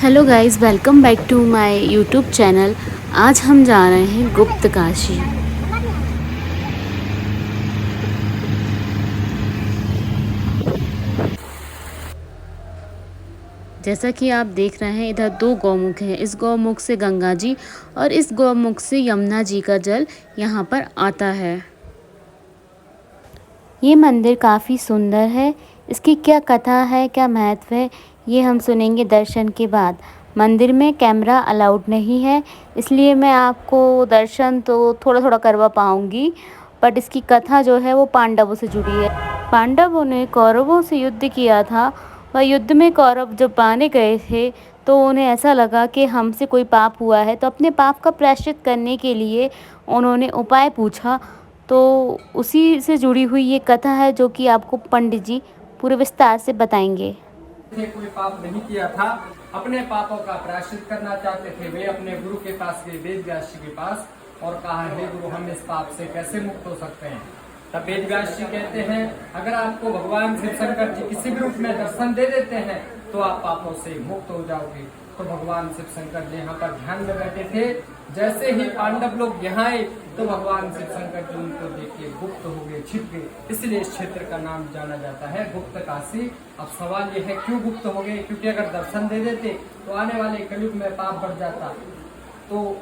Hello guys, welcome back to my YouTube channel. आज हम जा रहे हैं गुप्त काशी। जैसा कि आप देख रहे हैं, इधर दो गौमुख हैं। इस गौमुख से गंगा जी और इस गौमुख से यमुना जी का जल यहाँ पर आता है। ये मंदिर काफ़ी सुंदर है। इसकी क्या कथा है, क्या महत्व है, ये हम सुनेंगे दर्शन के बाद। मंदिर में कैमरा अलाउड नहीं है, इसलिए मैं आपको दर्शन तो थोड़ा थोड़ा करवा पाऊँगी, बट इसकी कथा जो है वो पांडवों से जुड़ी है। पांडवों ने कौरवों से युद्ध किया था। वह युद्ध में कौरव जब मारे गए थे तो उन्हें ऐसा लगा कि हमसे कोई पाप हुआ है, तो अपने पाप का प्रायश्चित करने के लिए उन्होंने उपाय पूछा। तो उसी से जुड़ी हुई ये कथा है जो कि आपको पंडित जी पूरे विस्तार से बताएंगे। कोई पाप नहीं किया था, अपने पापों का प्रायश्चित करना चाहते थे। वे अपने गुरु के पास गए, वेद व्यास जी के पास, और कहा, हे गुरु, हम इस पाप से कैसे मुक्त हो सकते हैं। तब वेद व्यास जी कहते हैं, अगर आपको भगवान शिव शंकर जी किसी भी रूप में दर्शन दे देते हैं तो आप पापों से मुक्त हो जाओगे। तो भगवान शिव शंकर जी यहाँ पर ध्यान में बैठे थे। जैसे ही पांडव लोग यहाँ आए तो भगवान शिव शंकर जी उनको देख के गुप्त हो गए, छिप गए। इसलिए इस क्षेत्र का नाम जाना जाता है गुप्त काशी। अब सवाल ये है, क्यों गुप्त हो गए? क्योंकि अगर दर्शन दे देते तो आने वाले कलयुग में पाप बढ़ जाता। तो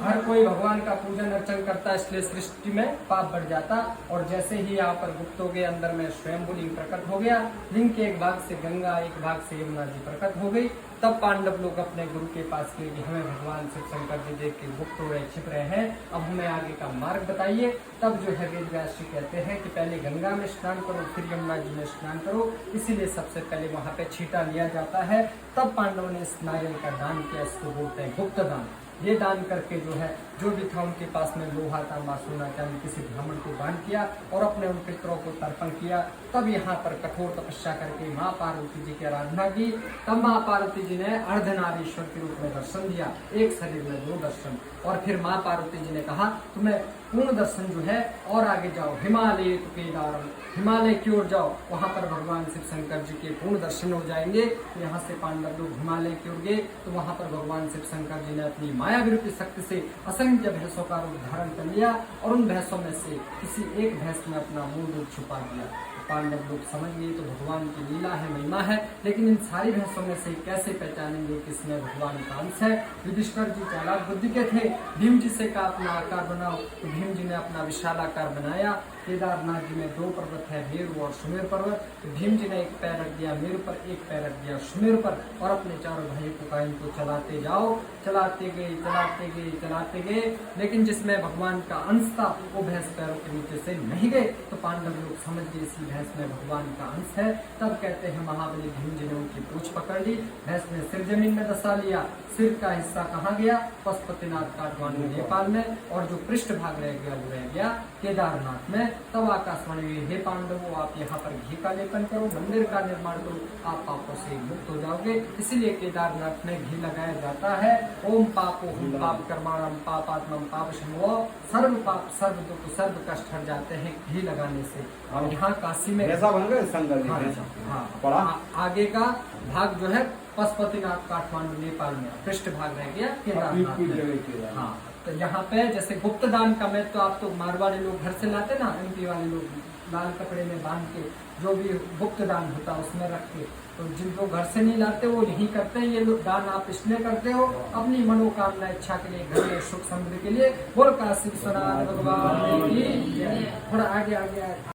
हर कोई भगवान का पूजन अर्चन करता, इसलिए सृष्टि में पाप बढ़ जाता। और जैसे ही यहाँ पर गुप्त हो गए, अंदर में स्वयंभू लिंग प्रकट हो गया। लिंग के एक भाग से गंगा, एक भाग से यमुना जी प्रकट हो गई। तब पांडव लोग अपने गुरु के पास गए कि हमें भगवान शिव शंकर जी देख के गुप्त हो रहे, छिप रहे हैं, अब हमें आगे का मार्ग बताइए। तब जो है वेद व्यास जी कहते हैं कि पहले गंगा में स्नान करो, फिर यमुना जी में स्नान करो। इसीलिए सबसे पहले वहां पे छींटा लिया जाता है। तब पांडवों ने इस नारियल का दान किया, इसको बोलते हैं गुप्त दान। ये दान करके जो है जो भी था उनके पास में लोहा, तांबा, सोना, चांदी किसी ब्राह्मण को दान किया और अपने उन पितरों को तर्पण किया। तब यहाँ पर कठोर तपस्या करके माँ पार्वती जी की आराधना की। तब माँ पार्वती जी ने अर्धनारीश्वर के रूप में दर्शन दिया, एक शरीर में दो दर्शन। और फिर माँ पार्वती जी ने कहा, तुम्हें पूर्ण दर्शन जो है और आगे जाओ, हिमालय तो केदारम, हिमालय की ओर जाओ, वहां पर भगवान शिव शंकर जी के पूर्ण दर्शन हो जाएंगे। यहाँ से पांडव लोग हिमालय की ओर गए तो वहां पर भगवान शिव शंकर जी ने अपनी माया विरूपी शक्ति से असंख्य भैंसों का रूप धारण कर लिया और उन भैंसों में से किसी एक भैंस में अपना मूल रूप छुपा दिया। पांडव लोग समझ गए तो भगवान की लीला है, महिमा है। लेकिन इन सारी भैंसों में से कैसे पहचानेंगे किसमें भगवान का अंश है? युधिष्ठिर जी चालाक बुद्धि के थे। भीम जी से कहा अपना आकार बनाओ, तो भीम जी ने अपना विशाल आकार बनाया। केदारनाथ जी में दो पर्वत है, मेरु और सुमेर पर्वत। तो भीम जी ने एक पैर रख दिया मेरु पर, एक पैर रख दिया सुमेर पर, और अपने चारों भाई को कहा, इनको चलाते जाओ। चलाते गए, चलाते गए, चलाते गए, लेकिन जिसमें भगवान का अंश था वो भैंस पैरों के नीचे से नहीं गए। तो पांडव लोग समझ गए इसी भैंस में भगवान का अंश है। तब कहते हैं महाबली भीम जी ने उनकी पूंछ पकड़ ली, भैंस ने सिर जमीन में दसा लिया। सिर का हिस्सा कहाँ गया? पशुपतिनाथ काठमांडू नेपाल में, और जो पृष्ठ भाग रह गया वो रह गया केदारनाथ में। तब आकाशवाणी हुई, हे पांडवों, आप यहाँ पर घी का लेपन करो, मंदिर का निर्माण करो, आप पापों से मुक्त हो जाओगे। इसीलिए केदारनाथ में घी लगाया जाता है। ओम पापो हम पाप कर्माणम पापात्मम पाप शंभो, सर्व पाप सर्व दुख सर्व कष्ट हट जाते हैं घी लगाने से। और यहाँ काशी में ऐसा बन गए संगल। हाँ, आगे का भाग जो है पशुपतिनाथ काठमांडू नेपाल में, पृष्ठ भाग रह गया केदारनाथ में। हाँ, तो यहाँ पे जैसे गुप्त दान का मैं तो आप तो मारवाड़ी लोग घर से लाते ना, एमपी वाले लोग लाल कपड़े में बांध के जो भी गुप्त दान होता है उसमें रख के, तो जिनको घर से नहीं लाते वो यही करते हैं। ये लोग दान आप इसलिए करते हो अपनी मनोकामना इच्छा के लिए, घर में सुख समृद्धि के लिए। बोल काशी विश्वनाथ भगवान की। थोड़ा आगे आगे